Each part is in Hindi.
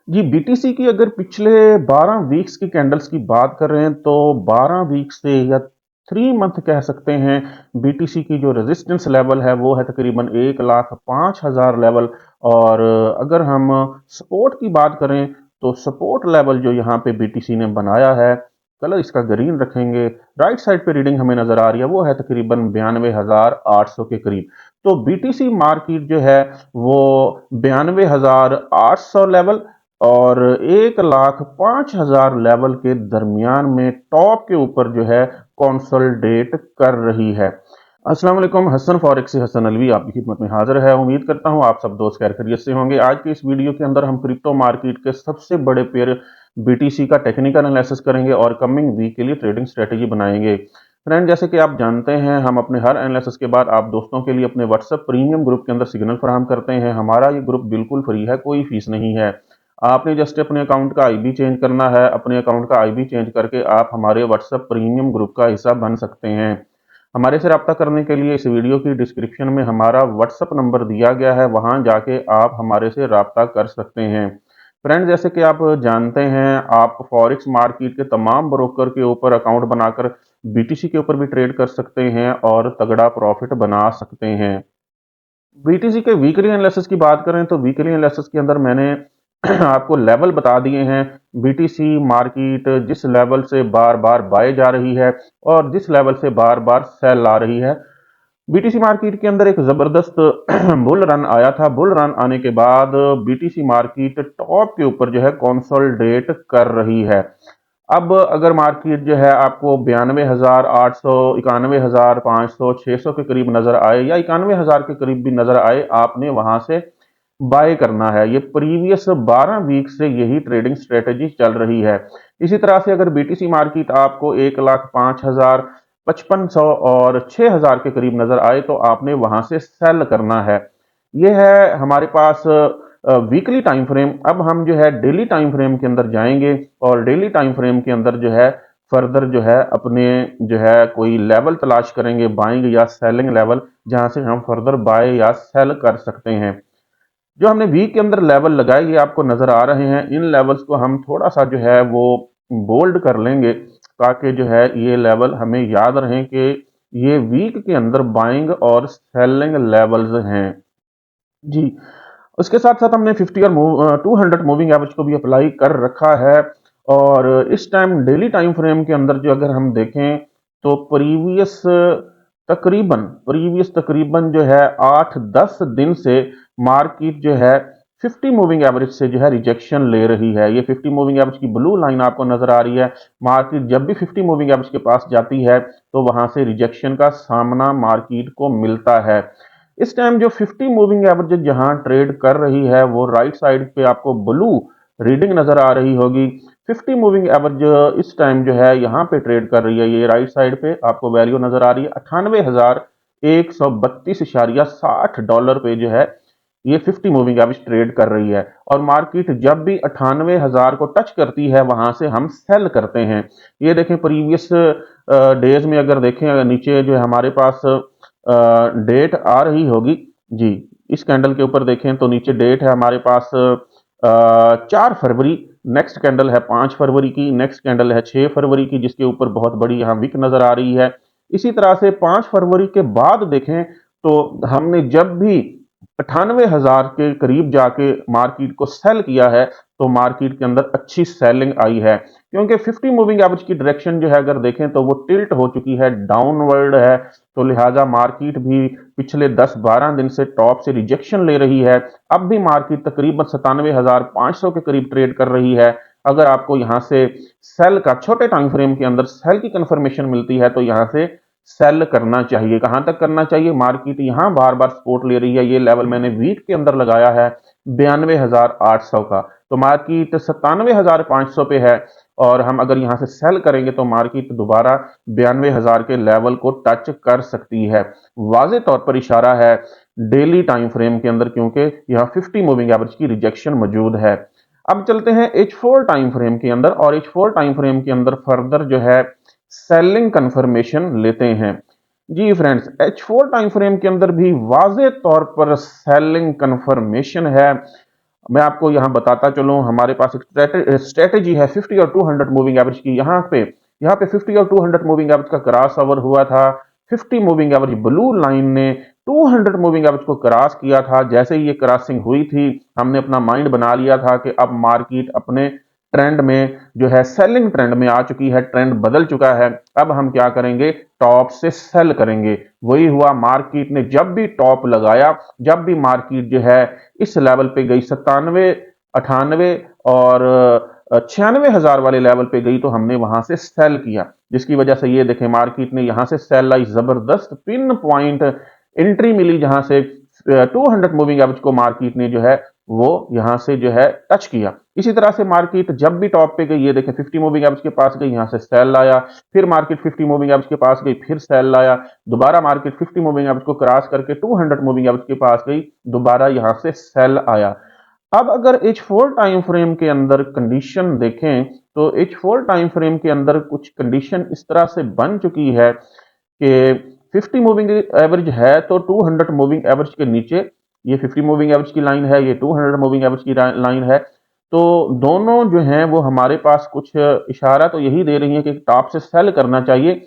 जी, बीटीसी की अगर पिछले 12 वीक्स की कैंडल्स की बात कर रहे हैं तो 12 वीक से या 3 मंथ कह सकते हैं। बीटीसी की जो रेजिस्टेंस लेवल है वो है तकरीबन 1,05,000 लेवल। और अगर हम सपोर्ट की बात करें तो सपोर्ट लेवल जो यहाँ पे बीटीसी ने बनाया है, कलर इसका ग्रीन रखेंगे, राइट साइड पे रीडिंग हमें नजर आ रही है वो है तकरीबन 92,800 के करीब। तो बीटीसी मार्केट जो है वो 92,800 लेवल और 1,05,000 लेवल के दरमियान में टॉप के ऊपर जो है कंसोलिडेट कर रही है। अस्सलाम वालेकुम, हसन फॉरेक्स से हसन अलवी आपकी खिदमत में हाजिर है। उम्मीद करता हूं आप सब दोस्त खैर खैरियत से होंगे। आज की इस वीडियो के अंदर हम क्रिप्टो मार्केट के सबसे बड़े पेयर बीटीसी का टेक्निकल एनालिसिस करेंगे और कमिंग वीक के लिए ट्रेडिंग स्ट्रेटेजी बनाएंगे। फ्रेंड, जैसे कि आप जानते हैं हम अपने हर एनालिसिस के बाद आप दोस्तों के लिए अपने व्हाट्सएप प्रीमियम ग्रुप के अंदर सिग्नल फराहम करते हैं। हमारा ये ग्रुप बिल्कुल फ्री है, कोई फीस नहीं है। आपने जस्ट अपने अकाउंट का आईबी चेंज करना है। अपने अकाउंट का आईबी चेंज करके आप हमारे व्हाट्सएप प्रीमियम ग्रुप का हिस्सा बन सकते हैं। हमारे से रब्ता करने के लिए इस वीडियो की डिस्क्रिप्शन में हमारा व्हाट्सएप नंबर दिया गया है, वहां जाके आप हमारे से रब्ता कर सकते हैं। फ्रेंड, जैसे कि आप जानते हैं आप फॉरेक्स मार्केट के तमाम ब्रोकर के ऊपर अकाउंट बनाकर बीटीसी के ऊपर भी ट्रेड कर सकते हैं और तगड़ा प्रॉफिट बना सकते हैं। बीटीसी के वीकली एनालिसिस की बात करें तो वीकली एनालिसिस के अंदर मैंने आपको लेवल बता दिए हैं। बीटीसी मार्केट जिस लेवल से बार बार बाय जा रही है और जिस लेवल से बार बार सेल आ रही है, बीटीसी मार्केट के अंदर एक जबरदस्त बुल रन आया था। बुल रन आने के बाद बीटीसी मार्केट टॉप के ऊपर जो है कंसोलिडेट कर रही है। अब अगर मार्केट जो है आपको 92,800, 91,500, 600 के करीब नजर आए या 91,000 के करीब भी नजर आए, आपने वहां से बाय करना है। ये प्रीवियस 12 वीक से यही ट्रेडिंग स्ट्रेटेजी चल रही है। इसी तरह से अगर बीटीसी मार्केट आपको 1,05,000, 5500 और 6,000 के करीब नजर आए तो आपने वहां से सेल करना है। ये है हमारे पास वीकली टाइम फ्रेम। अब हम जो है डेली टाइम फ्रेम के अंदर जाएंगे और डेली टाइम फ्रेम के अंदर जो है फर्दर जो है अपने जो है कोई लेवल तलाश करेंगे, बाइंग या सेलिंग लेवल, जहां से हम फर्दर बाय या सेल कर सकते हैं। जो हमने वीक के अंदर लेवल लगाए ये आपको नजर आ रहे हैं। इन लेवल्स को हम थोड़ा सा जो है वो बोल्ड कर लेंगे ताकि जो है ये लेवल हमें याद रहें कि ये वीक के अंदर बाइंग और सेलिंग लेवल्स हैं। जी, उसके साथ साथ हमने 50 और 200 मूविंग एवरेज को भी अप्लाई कर रखा है। और इस टाइम डेली टाइम फ्रेम के अंदर जो अगर हम देखें तो प्रीवियस तकरीबन जो है 8-10 दिन से मार्केट जो है 50 मूविंग एवरेज से जो है रिजेक्शन ले रही है। ये 50 मूविंग एवरेज की ब्लू लाइन आपको नजर आ रही है। मार्केट जब भी 50 मूविंग एवरेज के पास जाती है तो वहां से रिजेक्शन का सामना मार्केट को मिलता है। इस टाइम जो 50 मूविंग एवरेज जहां ट्रेड कर रही है वो राइट साइड पे आपको ब्लू रीडिंग नजर आ रही होगी। 50 मूविंग एवरेज इस टाइम जो है यहाँ पे ट्रेड कर रही है। ये राइट साइड पे आपको वैल्यू नजर आ रही है 98,132.60 पे जो है ये 50 मूविंग एवरेज ट्रेड कर रही है। और मार्केट जब भी 98,000 को टच करती है वहां से हम सेल करते हैं। ये देखें प्रीवियस डेज में अगर देखें, अगर नीचे जो है हमारे पास डेट आ रही होगी। जी, इस कैंडल के ऊपर देखें तो नीचे डेट है हमारे पास 4 फरवरी। नेक्स्ट कैंडल है 5 फरवरी की, नेक्स्ट कैंडल है 6 फरवरी की, जिसके ऊपर बहुत बड़ी यहाँ विक नजर आ रही है। इसी तरह से 5 फरवरी के बाद देखें तो हमने जब भी 98,000 के करीब जाके मार्केट को सेल किया है तो मार्केट के अंदर अच्छी सेलिंग आई है। क्योंकि 50 मूविंग एवरेज की डायरेक्शन जो है अगर देखें तो वो टिल्ट हो चुकी है, डाउनवर्ड है। तो लिहाजा मार्केट भी पिछले 10-12 दिन से टॉप से रिजेक्शन ले रही है। अब भी मार्केट तकरीबन 97,500 के करीब ट्रेड कर रही है। अगर आपको यहां से सेल का छोटे टाइम फ्रेम के अंदर सेल की कंफर्मेशन मिलती है तो यहां से सेल करना चाहिए। कहां तक करना चाहिए? मार्केट यहां बार बार सपोर्ट ले रही है। ये लेवल मैंने वीक के अंदर लगाया है 92,800 का। तो मार्केट 97,500 पे है और हम अगर यहां से सेल करेंगे तो मार्केट दोबारा 92,000 के लेवल को टच कर सकती है। वाजे तौर पर इशारा है डेली टाइम फ्रेम के अंदर, क्योंकि यहां 50 मूविंग एवरेज की रिजेक्शन मौजूद है। अब चलते हैं H4 टाइम फ्रेम के अंदर और H4 टाइम फ्रेम के अंदर फर्दर जो है सेलिंग कंफर्मेशन लेते हैं। जी फ्रेंड्स, H4 टाइम फ्रेम के अंदर भी वाजे तौर पर सेलिंग कंफर्मेशन है। मैं आपको यहाँ बताता चलूँ, हमारे पास एक स्ट्रेटेजी है 50 और 200 मूविंग एवरेज की। यहाँ पे 50 और 200 मूविंग एवरेज का क्रॉस ओवर हुआ था। 50 मूविंग एवरेज ब्लू लाइन ने 200 मूविंग एवरेज को क्रॉस किया था। जैसे ही ये क्रॉसिंग हुई थी, हमने अपना माइंड बना लिया था कि अब मार्केट अपने ट्रेंड में जो है सेलिंग ट्रेंड में आ चुकी है, ट्रेंड बदल चुका है। अब हम क्या करेंगे, टॉप से सेल करेंगे। वही हुआ, मार्केट ने जब भी टॉप लगाया, जब भी मार्केट जो है इस लेवल पे गई 97, 98 और 96,000 वाले लेवल पे गई, तो हमने वहां से सेल किया, जिसकी वजह से ये देखें मार्केट ने यहां से सेल आई, जबरदस्त पिन पॉइंट एंट्री मिली, जहां से 200 मूविंग एवरेज को मार्केट ने जो है वो यहां से जो है टच किया। इसी तरह से मार्केट जब भी टॉप पे गई, ये देखें 50 मूविंग एवरेज के पास गई, यहां से सेल आया, फिर मार्केट 50 मूविंग एवरेज के पास गई, फिर सेल आया, दोबारा मार्केट 50 मूविंग एवरेज को क्रॉस करके 200 मूविंग एवरेज के पास गई, दोबारा यहां से सेल आया। अब अगर H4 टाइम फ्रेम के अंदर कंडीशन देखें, तो H4 टाइम फ्रेम के अंदर कुछ कंडीशन इस तरह से बन चुकी है कि 50 मूविंग एवरेज है तो 200 मूविंग एवरेज के नीचे, ये 50 मूविंग एवरेज की लाइन है, ये 200 मूविंग एवरेज की लाइन है, तो दोनों जो हैं वो हमारे पास कुछ इशारा तो यही दे रही है कि टॉप से सेल करना चाहिए।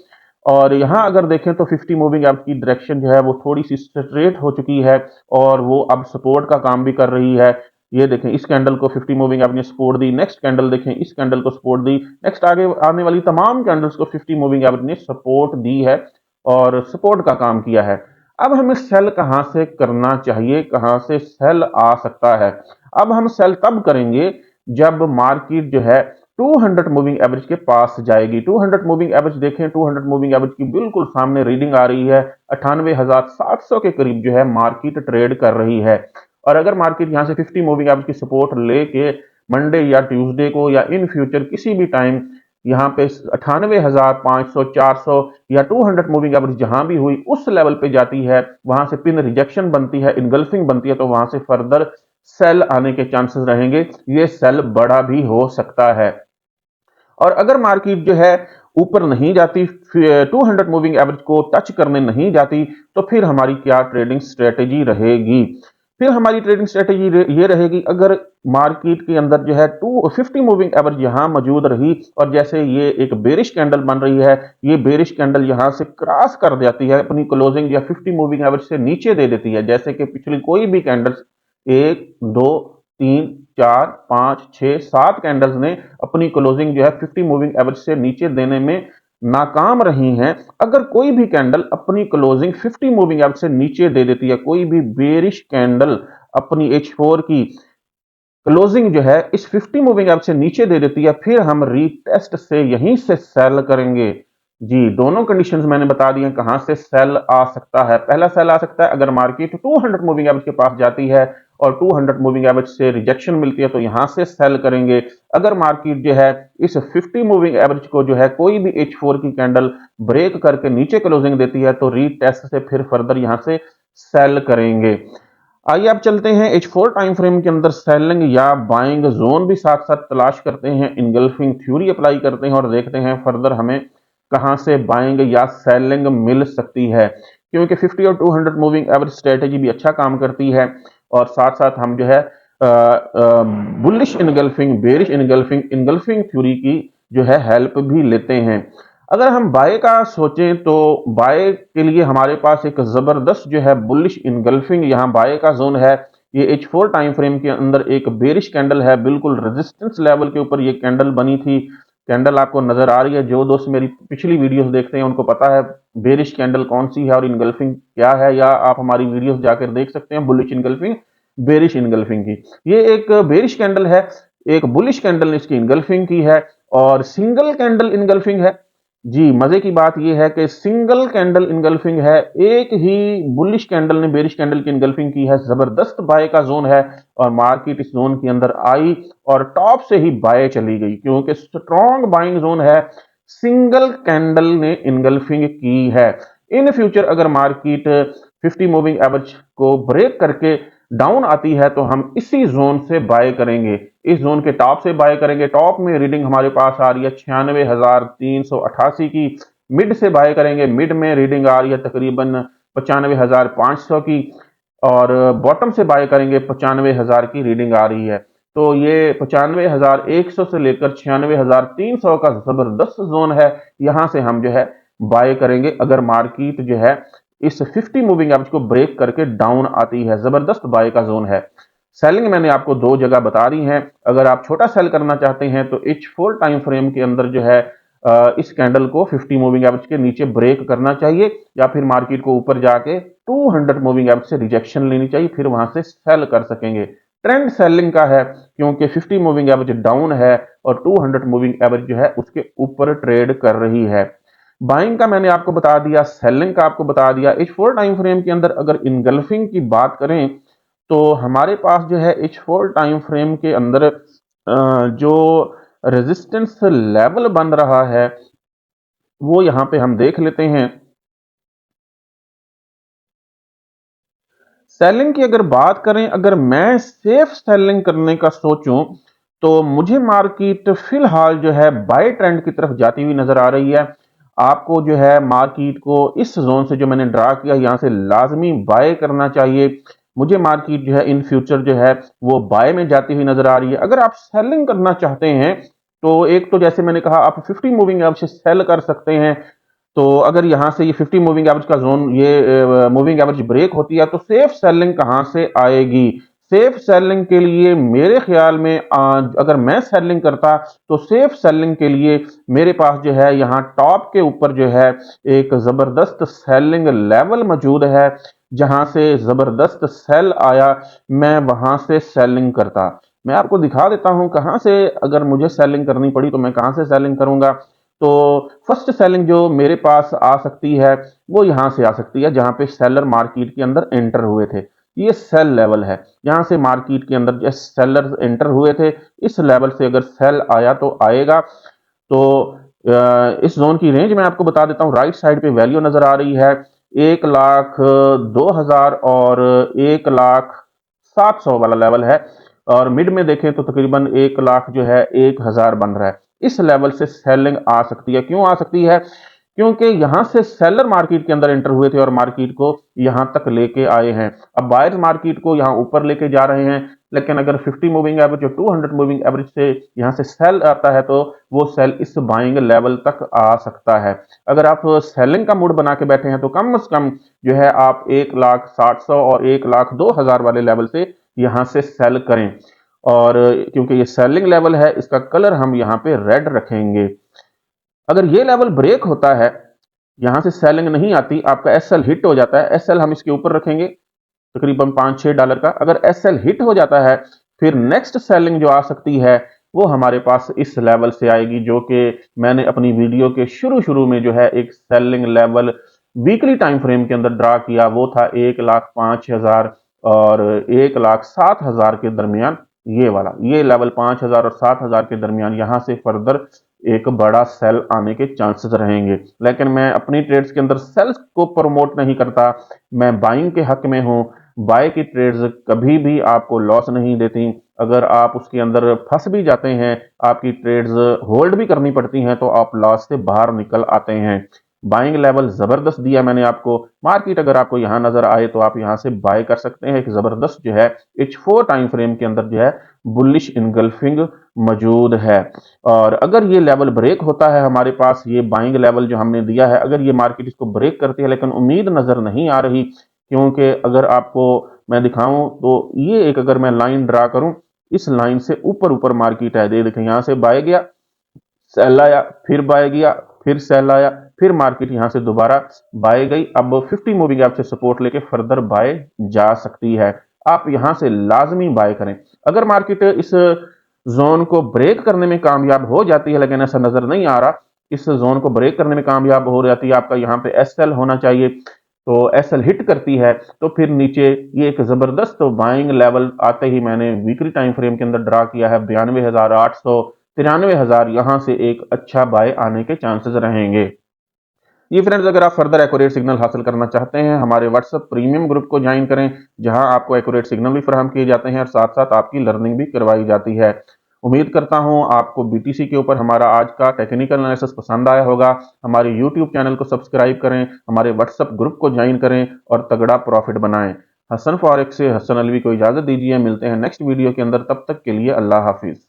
और यहाँ अगर देखें तो 50 मूविंग एवरेज की डायरेक्शन जो है वो थोड़ी सी स्ट्रेट हो चुकी है और वो अब सपोर्ट का काम भी कर रही है। ये देखें, इस कैंडल को 50 मूविंग एवरेज ने सपोर्ट दी, नेक्स्ट कैंडल देखें, इस कैंडल को सपोर्ट दी, नेक्स्ट आगे आने वाली तमाम कैंडल्स को 50 मूविंग एवरेज ने सपोर्ट दी है और सपोर्ट का काम किया है। अब हमें सेल कहां से करना चाहिए, कहां से सेल आ सकता है? अब हम सेल तब करेंगे जब मार्केट जो है 200 मूविंग एवरेज के पास जाएगी। 200 मूविंग एवरेज देखें, 200 मूविंग एवरेज की बिल्कुल सामने रीडिंग आ रही है, 98,700 के करीब जो है मार्केट ट्रेड कर रही है। और अगर मार्केट यहां से 50 मूविंग एवरेज की सपोर्ट लेके मंडे या ट्यूसडे को या इन फ्यूचर किसी भी टाइम यहाँ पे 98,500, 400 या 200 मूविंग एवरेज जहां भी हुई उस लेवल पे जाती है, वहां से पिन रिजेक्शन बनती है, इनगल्फिंग बनती है, तो वहां से फर्दर सेल आने के चांसेस रहेंगे। ये सेल बड़ा भी हो सकता है। और अगर मार्केट जो है ऊपर नहीं जाती, 200 मूविंग एवरेज को टच करने नहीं जाती, तो फिर हमारी क्या ट्रेडिंग स्ट्रेटेजी रहेगी? फिर हमारी ट्रेडिंग स्ट्रेटेजी ये रहेगी, अगर मार्केट के अंदर जो है 250 मूविंग एवरेज यहां मौजूद रही और जैसे ये एक बेरिश कैंडल बन रही है, ये बेरिश कैंडल यहां से क्रॉस कर जाती है, अपनी क्लोजिंग या 50 मूविंग एवरेज से नीचे दे देती है, जैसे कि पिछली कोई भी कैंडल्स 1, 2, 3, 4, 5, 6, 7 कैंडल्स ने अपनी क्लोजिंग जो है 50 मूविंग एवरेज से नीचे देने में नाकाम रही हैं। अगर कोई भी कैंडल अपनी क्लोजिंग 50 मूविंग एवरेज से नीचे दे देती है, कोई भी बेरिश कैंडल अपनी H4 की क्लोजिंग जो है इस 50 मूविंग एवरेज से नीचे दे देती है, फिर हम रीटेस्ट से यहीं से सेल करेंगे। जी, दोनों कंडीशंस मैंने बता दी हैं कहां से सेल आ सकता है। पहला सेल आ सकता है अगर मार्केट 200 मूविंग एवरेज के पास जाती है और 200 मूविंग एवरेज से रिजेक्शन मिलती है, तो यहां से सेल करेंगे। अगर मार्केट जो है इस 50 मूविंग एवरेज को जो है कोई भी H4 की कैंडल ब्रेक करके नीचे क्लोजिंग देती है, तो रीटेस्ट से फिर फर्दर यहां से सेल करेंगे। आइए अब चलते हैं H4 टाइम फ्रेम के अंदर सेलिंग या बाइंग जोन भी साथ साथ तलाश करते हैं, इनगल्फिंग थ्योरी अप्लाई करते हैं और देखते हैं फर्दर हमें कहां से बाइंग या सेलिंग मिल सकती है। क्योंकि 50 और 200 मूविंग एवरेज स्ट्रेटेजी भी अच्छा काम करती है और साथ साथ हम जो है bullish engulfing, bearish engulfing, engulfing theory की जो है हेल्प भी लेते हैं। अगर हम बाय का सोचें तो बाय के लिए हमारे पास एक जबरदस्त जो है बुलिश इनगल्फिंग यहाँ बाय का जोन है। ये H4 टाइम फ्रेम के अंदर एक बेरिश कैंडल है, बिल्कुल रेजिस्टेंस लेवल के ऊपर ये कैंडल बनी थी। कैंडल आपको नजर आ रही है, जो दोस्त मेरी पिछली वीडियोस देखते हैं उनको पता है बेरिश कैंडल कौन सी है और इनगल्फिंग क्या है, या आप हमारी वीडियोस जाकर देख सकते हैं बुलिश इनगल्फिंग, बेरिश इनगल्फिंग की। ये एक बेरिश कैंडल है, एक बुलिश कैंडल ने इसकी इनगल्फिंग की है और सिंगल कैंडल इनगल्फिंग है। जी, मजे की बात यह है कि सिंगल कैंडल इनगल्फिंग है, एक ही बुलिश कैंडल ने बेरिश कैंडल की इनगल्फिंग की है। जबरदस्त बाय का जोन है और मार्केट इस जोन के अंदर आई और टॉप से ही बाय चली गई, क्योंकि स्ट्रॉन्ग बाइंग जोन है, सिंगल कैंडल ने इनगल्फिंग की है। इन फ्यूचर अगर मार्केट 50 मूविंग एवरेज को ब्रेक करके डाउन आती है, तो हम इसी जोन से बाय करेंगे, इस जोन के टॉप से बाय करेंगे। टॉप में रीडिंग हमारे पास आ रही है 96,388 की, मिड से बाय करेंगे, मिड में रीडिंग आ रही है तकरीबन 95,500 की। और बॉटम से बाय करेंगे 95,000 की रीडिंग आ रही है। तो ये 95,100 से लेकर 96,300 का जबरदस्त जोन है, यहां से हम जो है बाय करेंगे अगर मार्केट जो है इस 50 मूविंग एवरेज को ब्रेक करके डाउन आती है। जबरदस्त बाय का जोन है। सेलिंग मैंने आपको दो जगह बता दी है। अगर आप छोटा सेल करना चाहते हैं तो H4 टाइम फ्रेम के अंदर जो है इस कैंडल को 50 मूविंग एवरेज के नीचे ब्रेक करना चाहिए, या फिर मार्केट को ऊपर जाके 200 मूविंग एवरेज से रिजेक्शन लेनी चाहिए, फिर वहां से सेल कर सकेंगे। ट्रेंड सेलिंग का है क्योंकि 50 मूविंग एवरेज डाउन है और 200 मूविंग एवरेज जो है उसके ऊपर ट्रेड कर रही है। बाइंग का मैंने आपको बता दिया, सेलिंग का आपको बता दिया। H4 टाइम फ्रेम के अंदर अगर इनगल्फिंग की बात करें तो हमारे पास जो है H4 टाइम फ्रेम के अंदर जो रेजिस्टेंस लेवल बन रहा है वो यहां पे हम देख लेते हैं। सेलिंग की अगर बात करें, अगर मैं सेफ सेलिंग करने का सोचूं तो मुझे मार्केट फिलहाल जो है बाय ट्रेंड की तरफ जाती हुई नजर आ रही है। आपको जो है मार्केट को इस जोन से जो मैंने ड्रा किया यहां से लाजमी बाय करना चाहिए। मुझे मार्केट जो है इन फ्यूचर जो है वो बाय में जाती हुई नजर आ रही है। अगर आप सेलिंग करना चाहते हैं तो एक तो जैसे मैंने कहा आप 50 मूविंग एवरेज से सेल कर सकते हैं। तो अगर यहां से ये 50 मूविंग एवरेज का जोन, ये मूविंग एवरेज ब्रेक होती है तो सेफ सेलिंग कहां से आएगी? सेफ सेलिंग के लिए मेरे ख्याल में अगर मैं सेलिंग करता तो सेफ सेलिंग के लिए मेरे पास जो है यहाँ टॉप के ऊपर जो है एक जबरदस्त सेलिंग लेवल मौजूद है। जहां से जबरदस्त सेल आया मैं वहां से सेलिंग करता। मैं आपको दिखा देता हूं कहां से अगर मुझे सेलिंग करनी पड़ी तो मैं कहां से सेलिंग करूंगा। तो फर्स्ट सेलिंग जो मेरे पास आ सकती है वो यहां से आ सकती है जहां पे सेलर मार्केट के अंदर एंटर हुए थे। ये सेल लेवल है, यहां से मार्केट के अंदर जो सेलर एंटर हुए थे इस लेवल से अगर सेल आया तो आएगा। तो इस जोन की रेंज मैं आपको बता देता हूं। राइट साइड पे वैल्यू नजर आ रही है 1,02,000 और 1,07,000 वाला लेवल है, और मिड में देखें तो तकरीबन 1,00,000 जो है 1,000 बन रहा है। इस लेवल से सेलिंग आ सकती है। क्यों आ सकती है? क्योंकि यहां से सेलर मार्केट के अंदर एंटर हुए थे और मार्केट को यहां तक लेके आए हैं। अब बायर्स मार्केट को यहां ऊपर लेके जा रहे हैं, लेकिन अगर 50 मूविंग एवरेज और 200 मूविंग एवरेज से यहां से सेल आता है तो वो सेल इस बाइंग लेवल तक आ सकता है। अगर आप सेलिंग का मूड बना के बैठे हैं तो कम से कम जो है आप 1,60,000 और 1,02,000 वाले लेवल से यहां से सेल करें। और क्योंकि ये सेलिंग लेवल है इसका कलर हम यहाँ पे रेड रखेंगे। अगर ये लेवल ब्रेक होता है, यहां से सेलिंग नहीं आती, आपका एसएल हिट हो जाता है, एसएल हम इसके ऊपर रखेंगे तकरीबन $5-6 का। अगर एसएल हिट हो जाता है फिर नेक्स्ट सेलिंग जो आ सकती है वो हमारे पास इस लेवल से आएगी, जो कि मैंने अपनी वीडियो के शुरू शुरू में जो है एक selling level weekly time frame के अंदर ड्रा किया। वो था 1,05,000 और 1,07,000 के दरमियान। ये वाला ये लेवल 5,000 और 7,000 के दरमियान, यहां से फर्दर एक बड़ा सेल आने के चांसेस रहेंगे। लेकिन मैं अपनी ट्रेड्स के अंदर सेल्स को प्रमोट नहीं करता, मैं बाइंग के हक में हूं। बाय की ट्रेड्स कभी भी आपको लॉस नहीं देती। अगर आप उसके अंदर फंस भी जाते हैं, आपकी ट्रेड्स होल्ड भी करनी पड़ती हैं, तो आप लॉस से बाहर निकल आते हैं। बाइंग लेवल जबरदस्त दिया मैंने आपको। मार्केट अगर आपको यहां नजर आए तो आप यहां से बाय कर सकते हैं। एक जबरदस्त जो है H4 टाइम फ्रेम के अंदर जो है बुलिश इनगल्फिंग मौजूद है। और अगर ये लेवल ब्रेक होता है, हमारे पास ये बाइंग लेवल जो हमने दिया है, अगर ये मार्केट इसको ब्रेक करती है, लेकिन उम्मीद नजर नहीं आ रही, क्योंकि अगर आपको मैं दिखाऊं तो ये एक अगर मैं लाइन ड्रा करूं, इस लाइन से ऊपर ऊपर मार्केट है। दे देखें यहां से बाय गया, सेल आया, फिर बाय गया, फिर सेल आया, फिर मार्केट यहां से दोबारा बाय गई। अब 50 मूविंग एवरेज से सपोर्ट लेके फर्दर बाय जा सकती है। आप यहां से लाजमी बाय करें। अगर मार्केट इस जोन को ब्रेक करने में कामयाब हो जाती है, लेकिन ऐसा नजर नहीं आ रहा, इस जोन को ब्रेक करने में कामयाब हो जाती है, आपका यहाँ पे एसएल होना चाहिए। तो एसएल हिट करती है तो फिर नीचे ये एक जबरदस्त बाइंग लेवल आते ही मैंने वीकली टाइम फ्रेम के अंदर ड्रा किया है 92,800, 93,000, यहां से एक अच्छा बाय आने के चांसेस रहेंगे। ये फ्रेंड्स, अगर आप फर्दर एक्यूरेट सिग्नल हासिल करना चाहते हैं, हमारे व्हाट्सएप प्रीमियम ग्रुप को ज्वाइन करें, जहां आपको एक्यूरेट सिग्नल भी फराहम किए जाते हैं और साथ साथ आपकी लर्निंग भी करवाई जाती है। उम्मीद करता हूं आपको बीटीसी के ऊपर हमारा आज का टेक्निकल एनालिसिस पसंद आया होगा। हमारे यूट्यूब चैनल को सब्सक्राइब करें, हमारे व्हाट्सएप ग्रुप को ज्वाइन करें और तगड़ा प्रॉफिट बनाएं। हसन फॉरेक्स से हसन अलवी को इजाजत दीजिए। मिलते हैं नेक्स्ट वीडियो के अंदर, तब तक के लिए अल्लाह हाफिज।